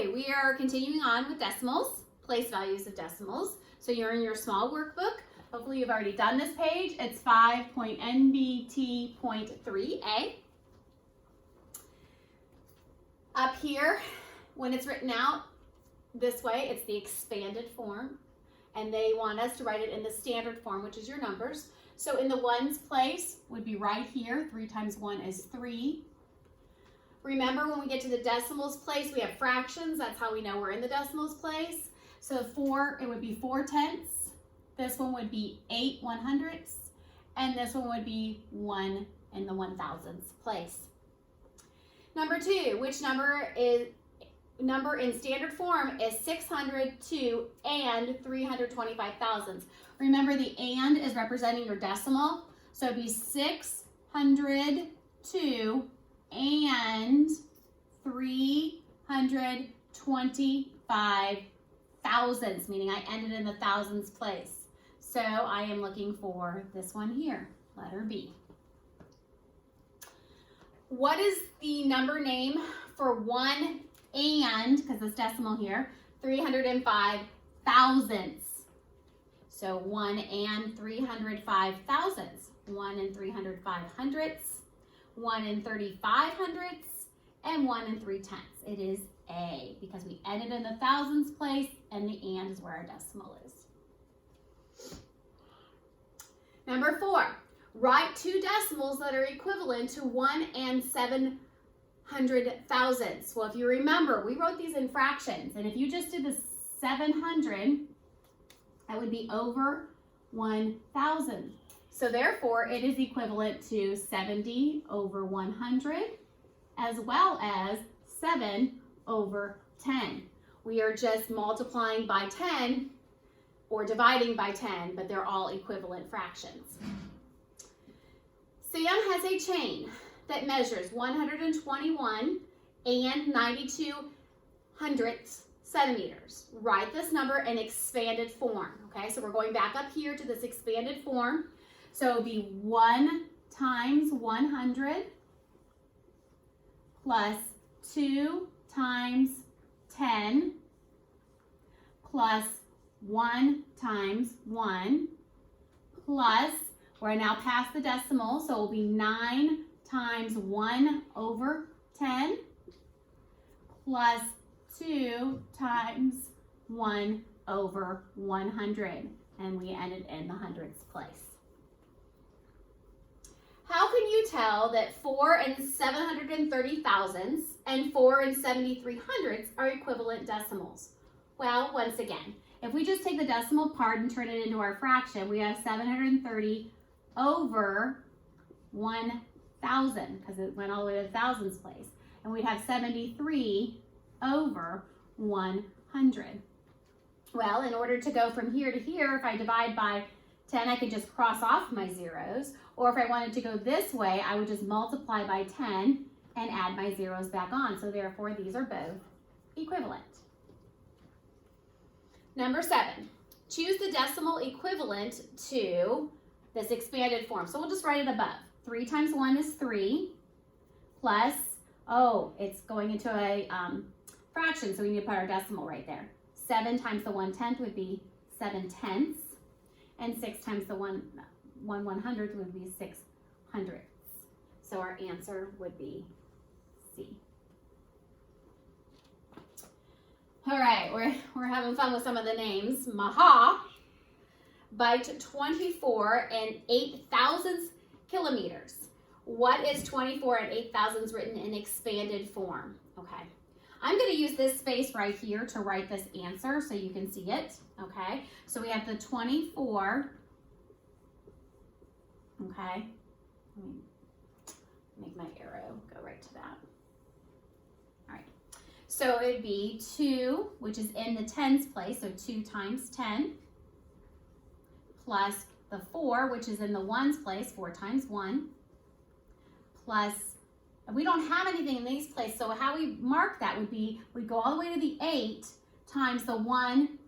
Okay, we are continuing on with decimals, place values of decimals. So you're in your small workbook. Hopefully you've already done this page. It's 5.NBT.3a. Up here, when it's written out this way, it's the expanded form. And they want us to write it in the standard form, which is your numbers. So in the ones place would be right here. 3 times 1 is 3. Remember, when we get to the decimals place, we have fractions. That's how we know we're in the decimals place. So 4, it would be 4/10. This one would be 8 100ths. And this one would be 1 in the 1,000ths place. Number 2, which number in standard form is 602 and 325 thousandths. Remember, the and is representing your decimal. So it'd be 602 and 325 thousandths, meaning I ended in the thousands place. So I am looking for this one here, letter B. What is the number name for 1 and, because it's decimal here, 305 thousandths? So 1 and 305 thousandths. 1 and 305 hundredths, 1 and 35 hundredths, and 1 and 3/10. It is A, because we ended in the thousands place, and the and is where our decimal is. Number 4, write 2 decimals that are equivalent to 1 and 700 thousandths. Well, if you remember, we wrote these in fractions, and if you just did the 700, that would be over 1,000. So therefore, it is equivalent to 70 over 100, as well as 7 over 10. We are just multiplying by 10 or dividing by 10, but they're all equivalent fractions. Sam has a chain that measures 121 and 92 hundredths centimeters. Write this number in expanded form. Okay, so we're going back up here to this expanded form. So it would be 1 times 100 plus 2 times 10 plus 1 times 1 plus, we're now past the decimal, so it will be 9 times 1 over 10 plus 2 times 1 over 100. And we ended in the hundredths place. How can you tell that 4 and 730 thousandths and 4 and 73 hundredths are equivalent decimals? Well, once again, if we just take the decimal part and turn it into our fraction, we have 730 over 1,000, because it went all the way to the thousands place. And we'd have 73 over 100. Well, in order to go from here to here, if I divide by 10, I could just cross off my zeros. Or if I wanted to go this way, I would just multiply by 10 and add my zeros back on. So therefore, these are both equivalent. Number 7, choose the decimal equivalent to this expanded form. So we'll just write it above. 3 times 1 is 3 plus, oh, it's going into a fraction, so we need to put our decimal right there. 7 times the 1/10 would be 7/10, and 6 times the 1/100th would be 6 hundredths. So our answer would be C. All right, we're having fun with some of the names. Maha, bite 24 and 8 thousandths kilometers. What is 24 and 8 thousandths written in expanded form? Okay, I'm going to use this space right here to write this answer so you can see it. Okay, so we have the 24. Okay, let me make my arrow go right to that. All right, so it would be 2, which is in the tens place, so 2 times 10, plus the 4, which is in the ones place, 4 times 1, plus, we don't have anything in these places, so how we mark that would be, we go all the way to the 8 times the 1,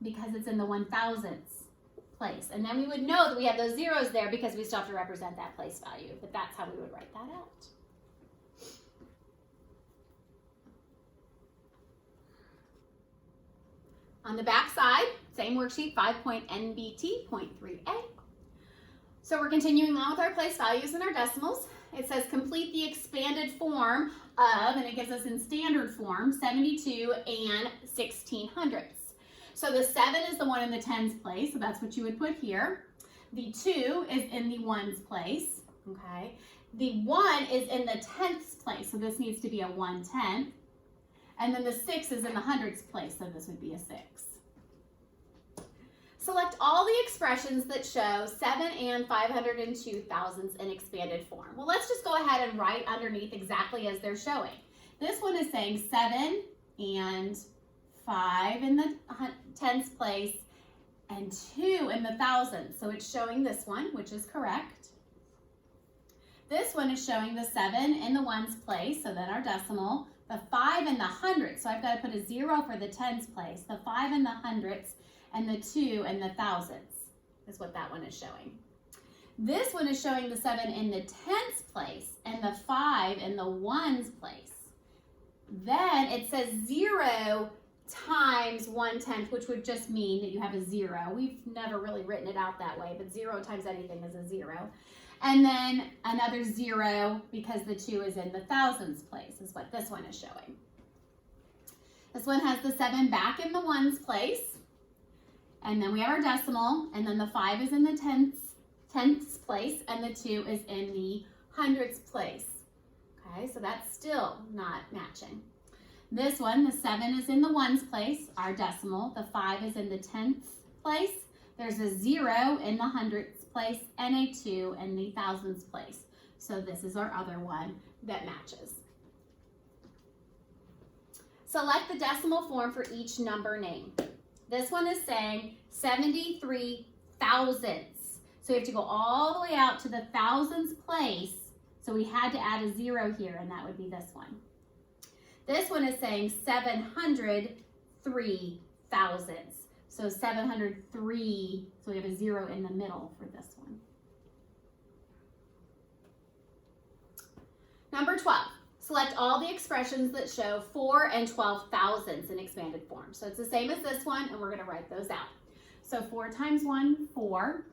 because it's in the 1,000ths place. And then we would know that we have those zeros there because we still have to represent that place value, but that's how we would write that out. On the back side, same worksheet, 5.NBT.3a. So we're continuing on with our place values and our decimals. It says complete the expanded form of, and it gives us in standard form, 72 and 1600ths. So the 7 is the one in the tens place, so that's what you would put here. The 2 is in the ones place, okay? The 1 is in the tenths place, so this needs to be a 1/10. And then the 6 is in the hundredths place, so this would be a 6. Select all the expressions that show 7 and 502 thousandths in expanded form. Well, let's just go ahead and write underneath exactly as they're showing. This one is saying 7 and 5 in the tens place and 2 in the thousandths. So it's showing this one, which is correct. This one is showing the 7 in the ones place, so then our decimal. The 5 in the hundredths, so I've got to put a 0 for the tens place. The 5 in the hundredths and the 2 in the thousandths is what that one is showing. This one is showing the 7 in the tenths place and the 5 in the ones place. Then it says 0 times 1/10, which would just mean that you have a 0. We've never really written it out that way, but 0 times anything is a 0. And then another 0 because the 2 is in the thousandths place is what this one is showing. This one has the 7 back in the ones place. And then we have our decimal, and then the 5 is in the tenths place, and the 2 is in the hundredths place. Okay, so that's still not matching. This one, the 7 is in the ones place, our decimal. The 5 is in the tenths place. There's a 0 in the hundredths place and a 2 in the thousandths place. So this is our other one that matches. Select the decimal form for each number name. This one is saying 73 thousandths. So we have to go all the way out to the thousandths place. So we had to add a 0 here, and that would be this one. This one is saying 703 thousandths. So 703, so we have a 0 in the middle for this one. Number 12. Select all the expressions that show 4 and 12 thousandths in expanded form. So it's the same as this one, and we're going to write those out. So 4 times 1, 4,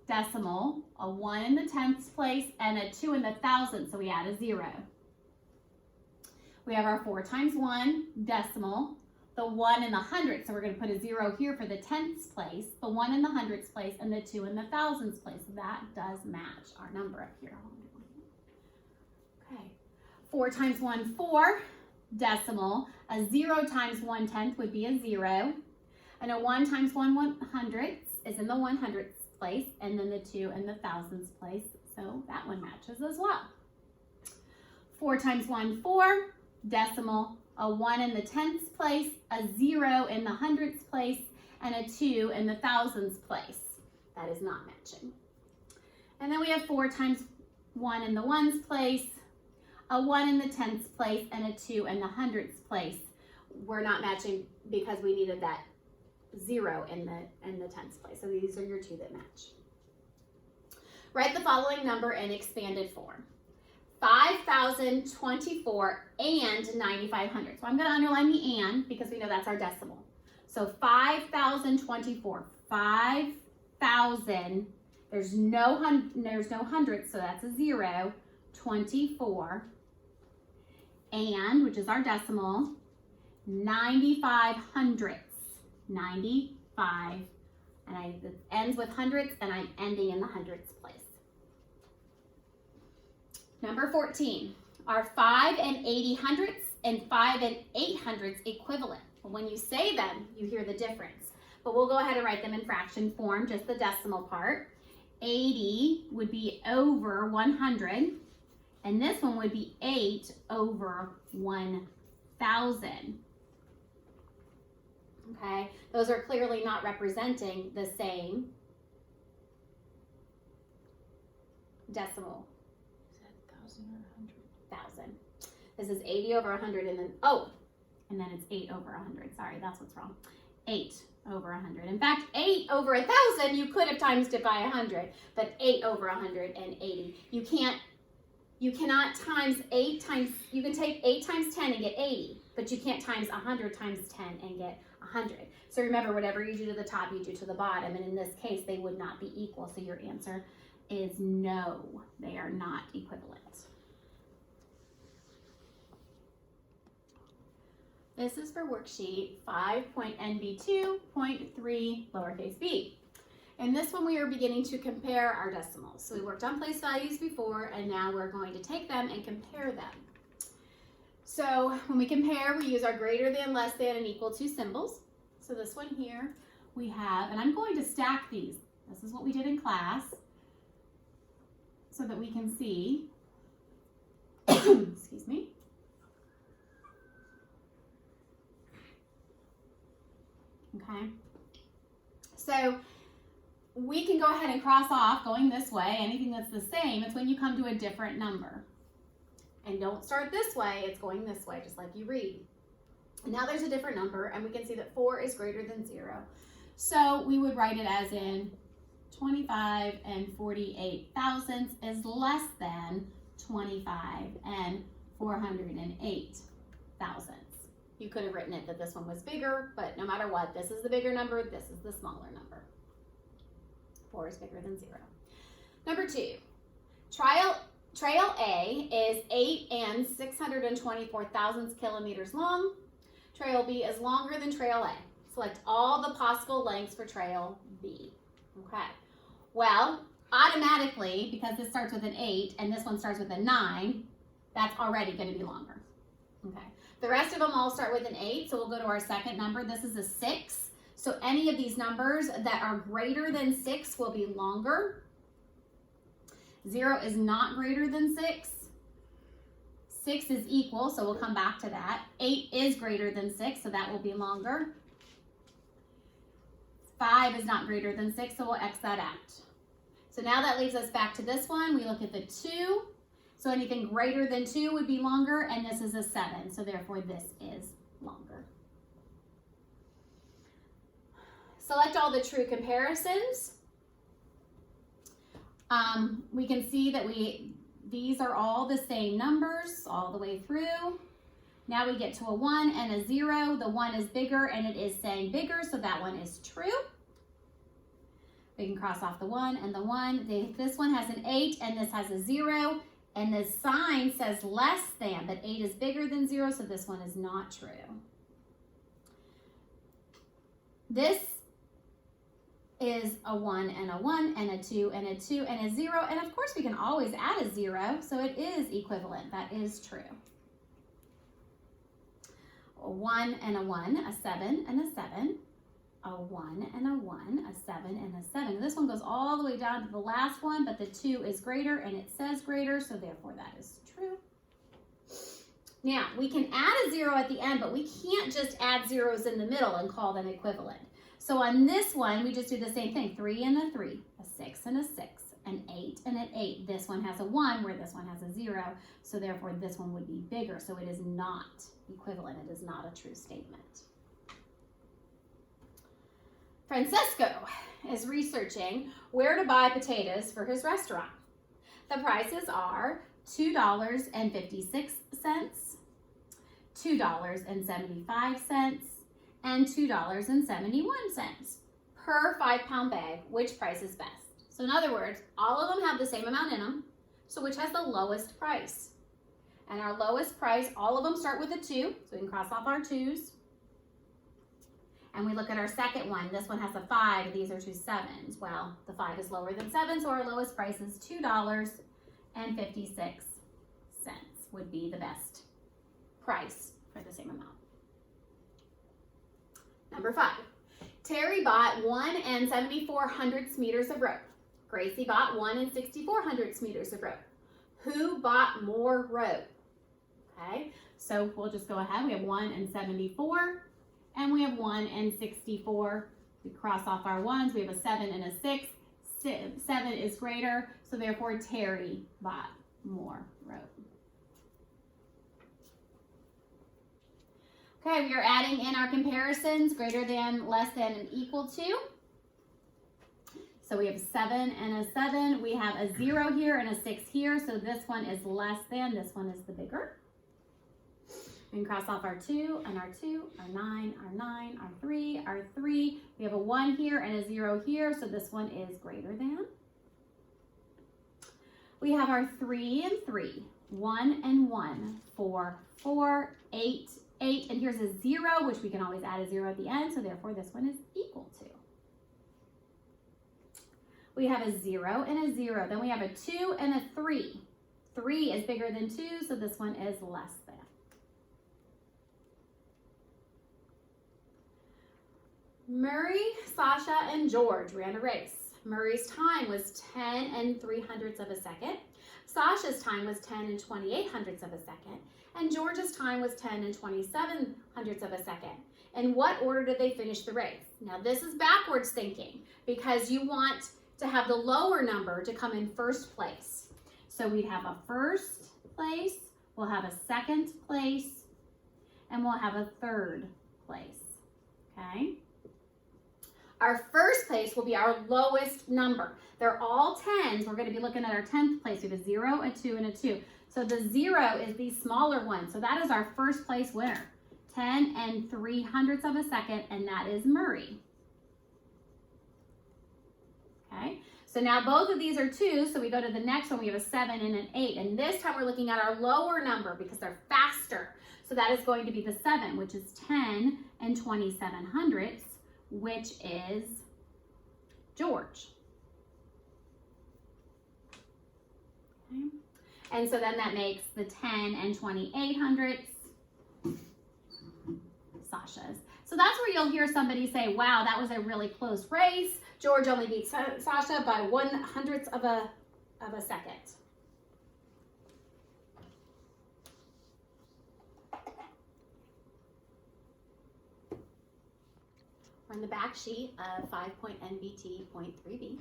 decimal, a 1 in the tenths place, and a 2 in the thousandths, so we add a 0. We have our 4 times 1, decimal, the 1 in the hundredths, so we're going to put a 0 here for the tenths place, the 1 in the hundredths place, and the 2 in the thousandths place. That does match our number up here. Okay. 4 times 1, 4, decimal. A 0 times 1/10 would be a 0. And a 1 times 1 100ths is in the 100ths place, and then the 2 in the thousandths place. So that one matches as well. 4 times 1, 4, decimal. A 1 in the tenths place, a 0 in the hundredths place, and a 2 in the thousandths place. That is not matching. And then we have 4 times 1 in the ones place, a 1 in the tenths place, and a 2 in the hundredths place. We're not matching because we needed that 0 in the tenths place. So these are your two that match. Write the following number in expanded form. 5,024 and 9,500. So I'm going to underline the and because we know that's our decimal. So 5,024, 5,000. There's no hundredths, so that's a 0. 24. And, which is our decimal, 95 hundredths. 95. And it ends with hundredths, and I'm ending in the hundredths place. Number 14. Are 5 and 80 hundredths and 5 and 8 hundredths equivalent? When you say them, you hear the difference. But we'll go ahead and write them in fraction form, just the decimal part. 80 would be over 100. And this one would be 8 over 1,000. Okay, those are clearly not representing the same decimal. Is that 1,000 or 100? 1,000. This is 80 over 100, and then, and then it's 8 over 100. Sorry, that's what's wrong. 8 over 100. In fact, 8 over 1,000, you could have times it by 100, but 8 over 180. You can't You cannot times 8 times, you can take 8 times 10 and get 80, but you can't times 100 times 10 and get 100. So remember, whatever you do to the top, you do to the bottom, and in this case, they would not be equal, so your answer is no, they are not equivalent. This is for worksheet 5.NB.2.3 lowercase b. In this one, we are beginning to compare our decimals. So we worked on place values before, and now we're going to take them and compare them. So when we compare, we use our greater than, less than, and equal to symbols. So this one here we have, and I'm going to stack these. This is what we did in class so that we can see, excuse me. Okay, so we can go ahead and cross off going this way. Anything that's the same, it's when you come to a different number. And don't start this way, it's going this way, just like you read. And now there's a different number, and we can see that 4 is greater than 0. So we would write it as in 25 and 48 thousandths is less than 25 and 408 thousandths. You could have written it that this one was bigger, but no matter what, this is the bigger number, this is the smaller number. 4 is bigger than 0. Number 2, trail A is 8 and 624 thousandths kilometers long. Trail B is longer than trail A. Select all the possible lengths for trail B. Okay. Well, automatically, because this starts with an 8 and this one starts with a 9, that's already going to be longer. Okay. The rest of them all start with an 8, so we'll go to our second number. This is a 6. So any of these numbers that are greater than 6 will be longer. 0 is not greater than 6. 6 is equal, so we'll come back to that. 8 is greater than 6, so that will be longer. 5 is not greater than 6, so we'll X that out. So now that leaves us back to this one. We look at the 2. So anything greater than 2 would be longer, and this is a 7, so therefore this is longer. Select all the true comparisons. We can see that these are all the same numbers all the way through. Now we get to a 1 and a 0. The 1 is bigger, and it is saying bigger, so that one is true. We can cross off the 1 and the 1. This one has an 8, and this has a 0. And the sign says less than, but 8 is bigger than 0, so this one is not true. This is a 1 and a 1 and a 2 and a 2 and a 0. And of course we can always add a 0, so it is equivalent. That is true. A 1 and a 1, a 7 and a 7. A 1 and a 1, a 7 and a 7. And this one goes all the way down to the last one, but the 2 is greater and it says greater, so therefore that is true. Now, we can add a 0 at the end, but we can't just add zeros in the middle and call them equivalent. So on this one, we just do the same thing. 3 and a 3, a 6 and a 6, an 8 and an 8. This one has a 1 where this one has a 0, so therefore this one would be bigger. So it is not equivalent. It is not a true statement. Francesco is researching where to buy potatoes for his restaurant. The prices are $2.56, $2.75, and $2.71 per 5-pound bag. Which price is best? So in other words, all of them have the same amount in them. So which has the lowest price? And our lowest price, all of them start with a 2, so we can cross off our 2's. And we look at our second one. This one has a 5. These are 2 7s. Well, the 5 is lower than 7, so our lowest price is $2.56 would be the best price for the same amount. Number 5. Terry bought 1 and 74/100 meters of rope. Gracie bought 1 and 64/100 meters of rope. Who bought more rope? Okay, so we'll just go ahead. We have 1 and 74. And we have 1 and 64. We cross off our 1s. We have a 7 and a 6. 7 is greater, so therefore Terry bought more rope. Okay, we are adding in our comparisons, greater than, less than, and equal to. So we have a 7 and a 7. We have a 0 here and a 6 here. So this one is less than, this one is the bigger. We can cross off our 2 and our 2, our 9, our 9, our 3, our 3. We have a 1 here and a 0 here. So this one is greater than. We have our 3 and 3, 1 and 1, 4, 4, 8, 8. And here's a 0, which we can always add a 0 at the end. So therefore this one is equal to. We have a 0 and a 0. Then we have a 2 and a 3. 3 is bigger than 2, so this one is less than. Murray, Sasha, and George ran a race. Murray's time was 10 and 3/100ths of a second. Sasha's time was 10 and 28/100ths of a second. And George's time was 10 and 27/100ths of a second. In what order did they finish the race? Now this is backwards thinking because you want to have the lower number to come in first place. So we'd have a first place, we'll have a second place, and we'll have a third place, okay? Our first place will be our lowest number. They're all 10s. We're gonna be looking at our 10th place. We have a 0, a 2, and a 2. So the 0 is the smaller one. So that is our first place winner. 10 and 3/100ths of a second, and that is Murray. Okay, so now both of these are 2s, so we go to the next one. We have a 7 and an 8, and this time we're looking at our lower number because they're faster. So that is going to be the 7, which is 10 and 27/100ths, which is George. Okay. And so then that makes the 10 and 28/100ths Sasha's. So that's where you'll hear somebody say, wow, that was a really close race. George only beat Sasha by 1/100th of a second. We're on the back sheet of 5.NBT.3b.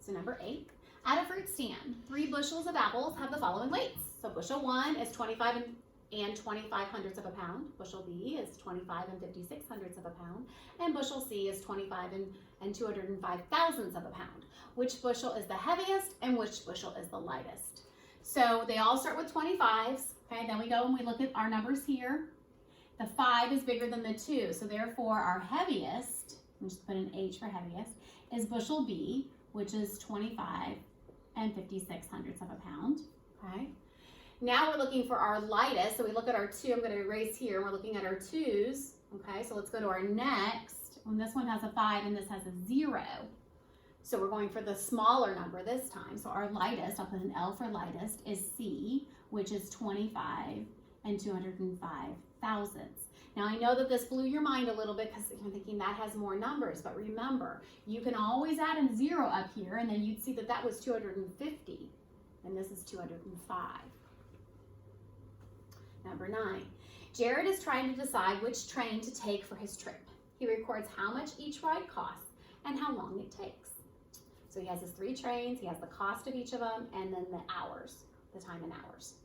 So number 8. At a fruit stand, 3 bushels of apples have the following weights. So bushel 1 is 25 and 25/100ths of a pound. Bushel B is 25 and 56/100ths of a pound. And bushel C is 25 and 205,000ths of a pound. Which bushel is the heaviest and which bushel is the lightest? So they all start with 25s. Okay, then we go and we look at our numbers here. The 5 is bigger than the 2, so therefore our heaviest, I'm just put an H for heaviest, is bushel B, which is 25 and 56/100ths of a pound. Okay. Now we're looking for our lightest, so we look at our 2. I'm going to erase here. We're looking at our 2s. Okay, so let's go to our next. And this one has a 5 and this has a 0. So we're going for the smaller number this time. So our lightest, I'll put an L for lightest, is C, which is 25 and 205,000ths. Now I know that this blew your mind a little bit because you're thinking that has more numbers, but remember, you can always add a 0 up here and then you'd see that that was 250 and this is 205. Number 9, Jared is trying to decide which train to take for his trip. He records how much each ride costs and how long it takes. So he has his 3 trains, he has the cost of each of them, and then the hours, the time in hours.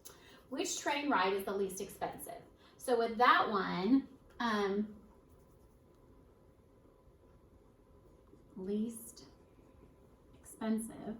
Which train ride is the least expensive? So with that one, least expensive,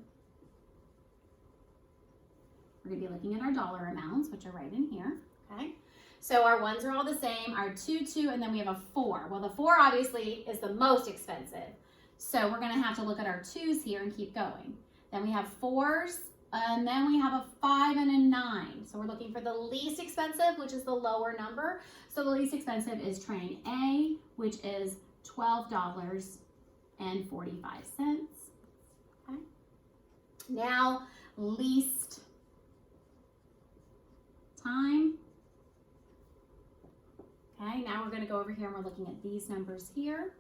we're going to be looking at our dollar amounts, which are right in here, okay? So our 1s are all the same, our 2, 2, and then we have a 4. Well, the 4 obviously is the most expensive. So we're going to have to look at our 2s here and keep going. Then we have 4s, and then we have a 5 and a 9. So we're looking for the least expensive, which is the lower number. So the least expensive is train A, which is $12.45. Okay. Now, least time. Okay, now we're going to go over here and we're looking at these numbers here.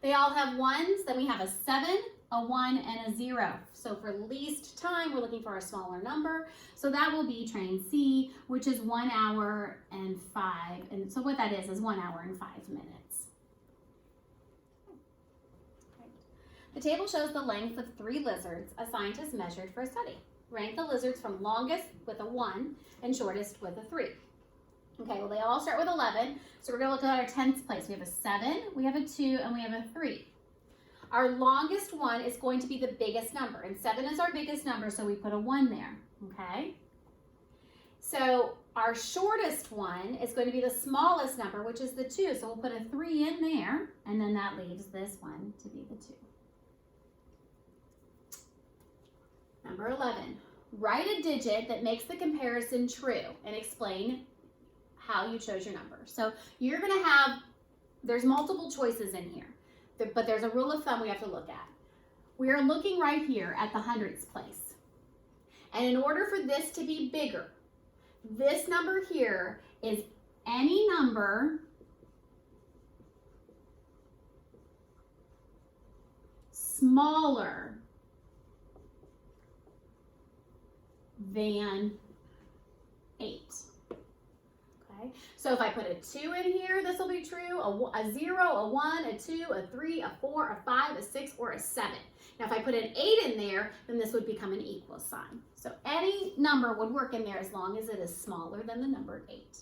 They all have 1s, then we have a 7, a 1, and a 0. So for least time, we're looking for a smaller number. So that will be train C, which is 1 hour and 5. And so what that is 1 hour and 5 minutes. Okay. The table shows the length of 3 lizards a scientist measured for a study. Rank the lizards from longest with a 1 and shortest with a 3. Okay, well they all start with 11, so we're going to look at our 10th place. We have a 7, we have a 2, and we have a 3. Our longest one is going to be the biggest number, and 7 is our biggest number, so we put a 1 there, okay? So our shortest one is going to be the smallest number, which is the 2, so we'll put a 3 in there, and then that leaves this one to be the 2. Number 11, write a digit that makes the comparison true and explain how you chose your number. So you're going to have, there's multiple choices in here, but there's a rule of thumb we have to look at. We are looking right here at the hundredths place. And in order for this to be bigger, this number here is any number smaller than 8. Okay, so if I put a 2 in here, this will be true. A 0, a 1, a 2, a 3, a 4, a 5, a 6, or a 7. Now if I put an 8 in there, then this would become an equal sign. So any number would work in there as long as it is smaller than the number 8.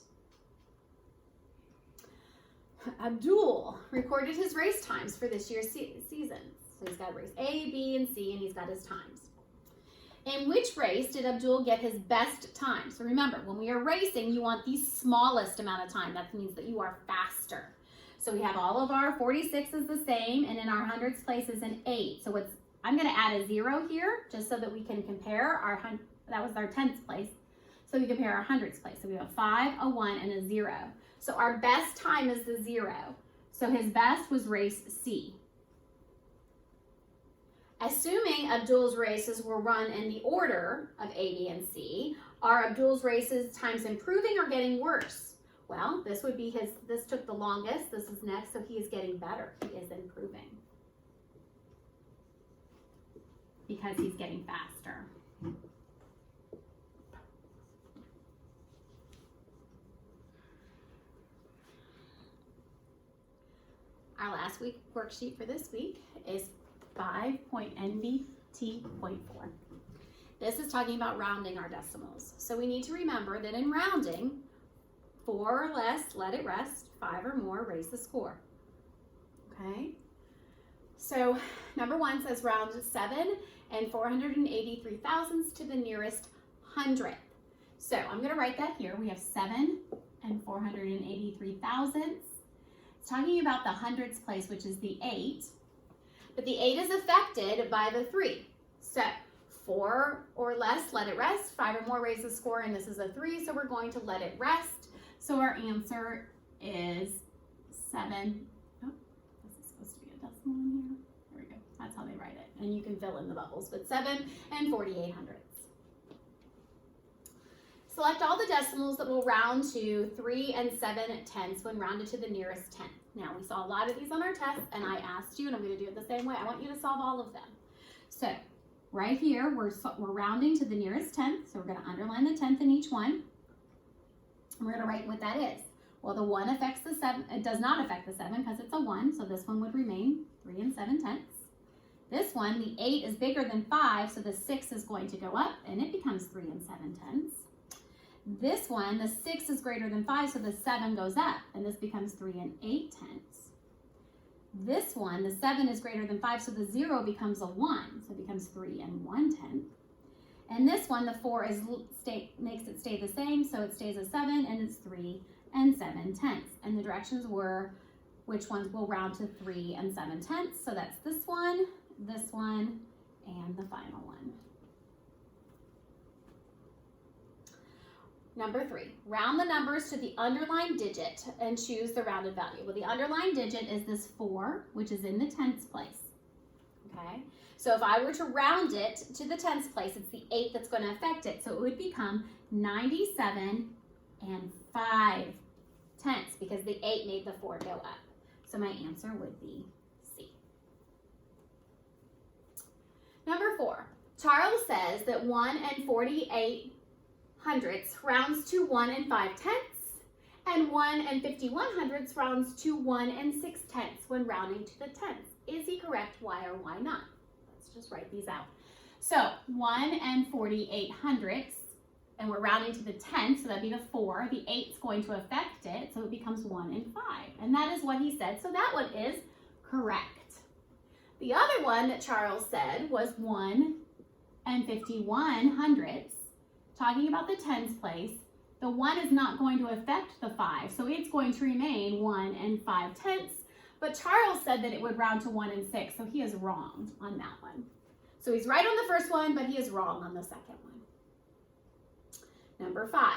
Abdul recorded his race times for this year's season. So he's got race A, B, and C, and he's got his times. In which race did Abdul get his best time? So remember, when we are racing, you want the smallest amount of time. That means that you are faster. So we have all of our 46 is the same, and in our hundredths place is an 8. So I'm going to add a 0 here, just so that we can compare our, that was our tenths place. So we compare our hundredths place. So we have a 5, a 1, and a 0. So our best time is the 0. So his best was race C. Assuming Abdul's races were run in the order of A, B, and C, are Abdul's races times improving or getting worse? Well, this would be this took the longest, this is next, so he is getting better. He is improving because he's getting faster. Our last week worksheet for this week is 5.NBT.4. This is talking about rounding our decimals. So we need to remember that in rounding, 4 or less, let it rest. 5 or more, raise the score. Okay? So number 1 says round 7 and 483 thousandths to the nearest hundredth. So I'm going to write that here. We have 7 and 483 thousandths. It's talking about the hundredths place, which is the 8. But the 8 is affected by the 3. So 4 or less, let it rest. 5 or more, raise the score, and this is a 3, so we're going to let it rest. So our answer is 7. Oh, this is supposed to be a decimal in here. There we go. That's how they write it. And you can fill in the bubbles, but 7 and 48 hundredths. Select all the decimals that will round to 3 and 7 tenths when rounded to the nearest tenth. Now, we saw a lot of these on our test, and I asked you, and I'm going to do it the same way. I want you to solve all of them. So, right here, we're rounding to the nearest tenth, so we're going to underline the tenth in each one. And we're going to write what that is. Well, the 1 affects the 7. It does not affect the 7 because it's a 1, so this one would remain 3 and 7 tenths. This one, the 8 is bigger than 5, so the 6 is going to go up, and it becomes 3 and 7 tenths. This one, the 6 is greater than 5, so the 7 goes up, and this becomes 3 and 8 tenths. This one, the 7 is greater than 5, so the 0 becomes a 1, so it becomes 3 and 1 tenth. And this one, the 4 makes it stay the same, so it stays a 7, and it's 3 and 7 tenths. And the directions were which ones will round to 3 and 7 tenths. So that's this one, and the final one. Number 3, round the numbers to the underlined digit and choose the rounded value. Well, the underlined digit is this 4, which is in the tenths place. Okay, so if I were to round it to the tenths place, it's the 8 that's going to affect it. So it would become 97 and 5 tenths because the 8 made the 4 go up. So my answer would be C. Number 4, Charles says that 1 and 48 hundredths rounds to 1 and 5 tenths, and 1 and 51 hundredths rounds to 1 and 6 tenths when rounding to the tenths. Is he correct? Why or why not? Let's just write these out. So 1 and 48 hundredths, and we're rounding to the tenths, so that'd be the 4. The 8's going to affect it, so it becomes 1 and 5. And that is what he said, so that one is correct. The other one that Charles said was 1 and 51 hundredths, talking about the tens place. The 1 is not going to affect the 5, so it's going to remain 1 and 5 tenths. But Charles said that it would round to 1 and 6, so he is wrong on that one. So he's right on the first one, but he is wrong on the second one. Number 5.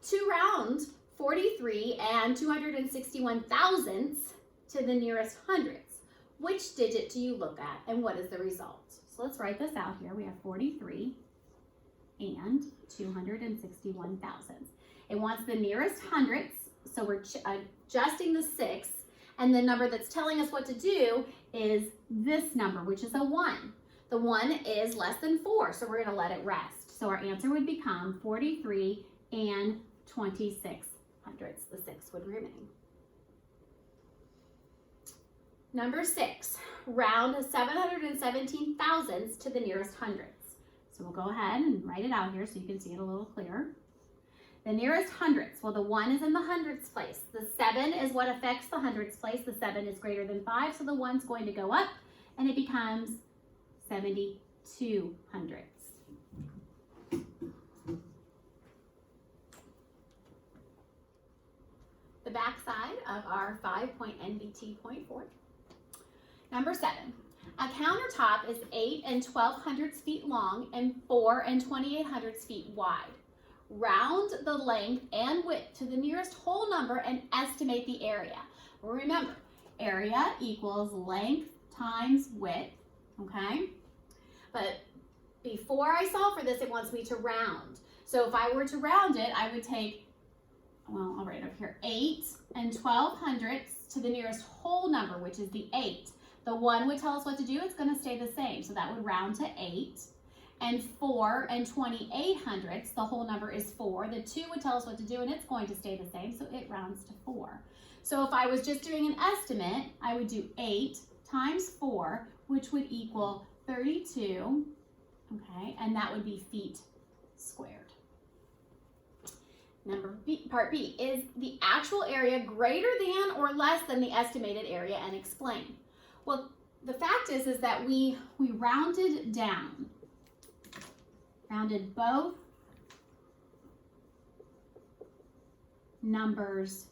To round 43 and 261 thousandths to the nearest hundredths, which digit do you look at and what is the result? So let's write this out here. We have 43 and 261 thousandths. It wants the nearest hundredths, so we're adjusting the 6, and the number that's telling us what to do is this number, which is a 1. The 1 is less than 4, so we're going to let it rest. So our answer would become 43 and 26 hundredths. The 6 would remain. Number 6, round 717 thousandths to the nearest hundredths. So we'll go ahead and write it out here so you can see it a little clearer. The nearest hundredths, well, the 1 is in the hundredths place. The 7 is what affects the hundredths place. The 7 is greater than 5, so the 1's going to go up, and it becomes 72 hundredths. The back side of our 5.NBT.4. Number 7. A countertop is 8 and 12 hundredths feet long and 4 and 28 hundredths feet wide. Round the length and width to the nearest whole number and estimate the area. Well, remember, area equals length times width, okay? But before I solve for this, it wants me to round. So if I were to round it, I would take, well, I'll write it up here, 8 and 12 hundredths to the nearest whole number, which is the 8. The 1 would tell us what to do. It's going to stay the same. So that would round to 8. And 4 and 28 hundredths, the whole number is 4. The 2 would tell us what to do, and it's going to stay the same, so it rounds to 4. So if I was just doing an estimate, I would do 8 times 4, which would equal 32, okay, and that would be feet squared. Part B, is the actual area greater than or less than the estimated area, and explain. Well, the fact is that we rounded down. Rounded both numbers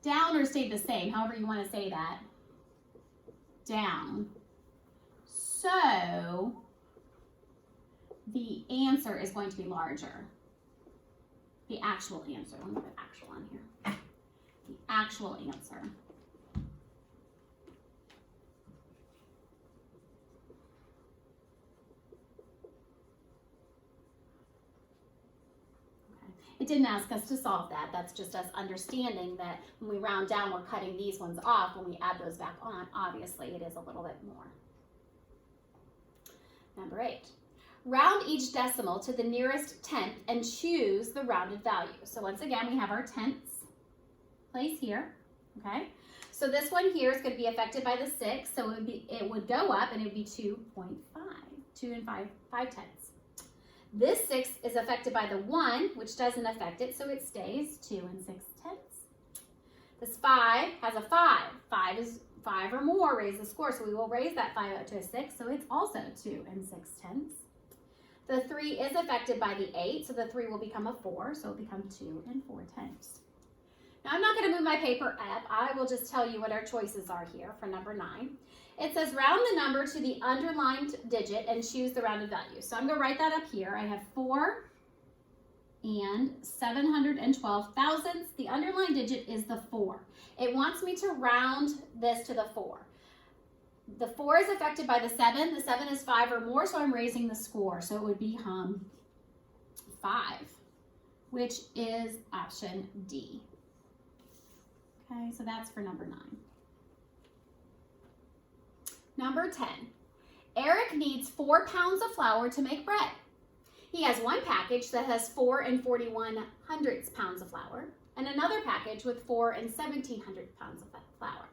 down or stayed the same, however you want to say that, down. So the answer is going to be larger. The actual answer, let me put actual on here. The actual answer. It didn't ask us to solve that. That's just us understanding that when we round down, we're cutting these ones off. When we add those back on, obviously it is a little bit more. Number 8. Round each decimal to the nearest tenth and choose the rounded value. So once again, we have our tenths place here, okay? So this one here is going to be affected by the 6, so it would go up and it would be 2.5, 2 and 5 tenths. This 6 is affected by the 1, which doesn't affect it, so it stays 2 and 6 tenths. This 5 has a 5. 5 is 5 or more, raise the score, so we will raise that 5 up to a 6, so it's also 2 and 6 tenths. The 3 is affected by the 8, so the 3 will become a 4, so it'll become 2 and 4 tenths. Now I'm not going to move my paper up. I will just tell you what our choices are here for number 9. It says round the number to the underlined digit and choose the rounded value. So I'm going to write that up here. I have 4 and 712 thousandths. The underlined digit is the 4. It wants me to round this to the 4. The 4 is affected by the 7. The 7 is 5 or more, so I'm raising the score. So it would become 5, which is option D. Okay, so that's for number 9. Number 10. Eric needs 4 pounds of flour to make bread. He has one package that has 4 and 41 hundredths pounds of flour, and another package with 4 and 1700 pounds of flour.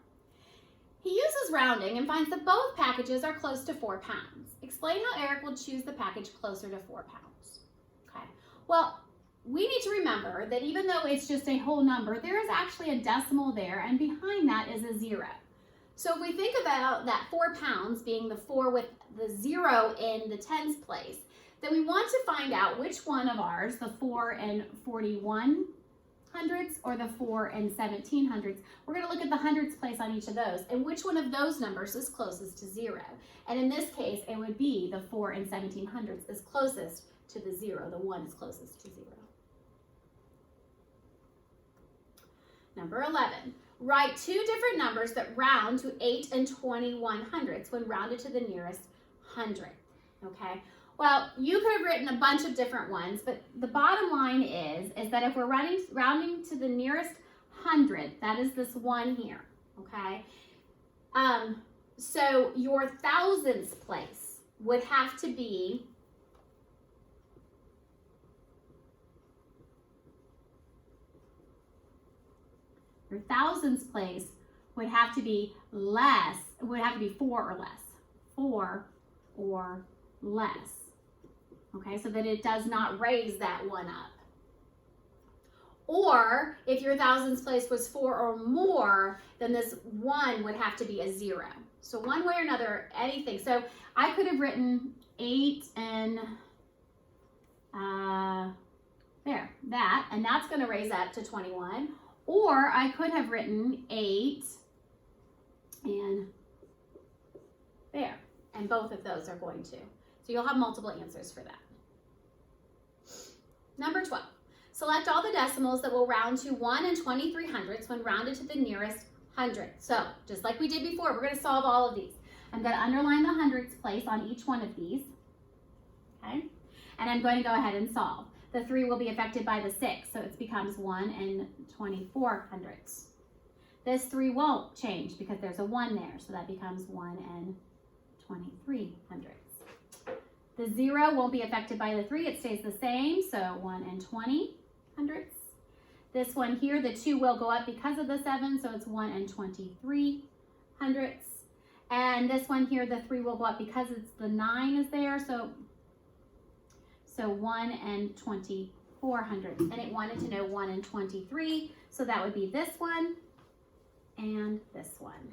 He uses rounding and finds that both packages are close to 4 pounds. Explain how Eric will choose the package closer to 4 pounds. Okay, well, we need to remember that even though it's just a whole number, there is actually a decimal there, and behind that is a 0. So if we think about that 4 pounds being the 4 with the 0 in the tens place, then we want to find out which one of ours, the 4 and 41 hundredths or the 4 and 17 hundredths. We're going to look at the hundredths place on each of those and which one of those numbers is closest to 0. And in this case, it would be the 4 and 17 hundredths is closest to the 0. The 1 is closest to 0. Number 11. Write two different numbers that round to 8 and 21 hundredths when rounded to the nearest hundredth. Okay? Well, you could have written a bunch of different ones, but the bottom line is that if we're rounding to the nearest hundredth, that is this one here, okay? So your thousandths place would have to be your thousandths place would have to be less, it would have to be 4 or less. 4 or less. Okay, so that it does not raise that one up. Or if your thousandths place was 4 or more, then this 1 would have to be a 0. So one way or another, anything. So I could have written 8 and there, that, and that's going to raise up to 21. Or I could have written 8 and there, and both of those are going to. So you'll have multiple answers for that. Number 12, select all the decimals that will round to 1 and 23 hundredths when rounded to the nearest hundredth. So just like we did before, we're going to solve all of these. I'm going to underline the hundredths place on each one of these, okay? And I'm going to go ahead and solve. The 3 will be affected by the 6, so it becomes 1 and 24 hundredths. This 3 won't change because there's a 1 there, so that becomes 1 and 23 hundredths. The 0 won't be affected by the 3, it stays the same, so 1 and 20 hundredths. This one here, the 2 will go up because of the 7, so it's 1 and 23 hundredths. And this one here, the 3 will go up because it's the 9 is there, so 1 and 24 hundredths. And it wanted to know 1 and 23, so that would be this one and this one.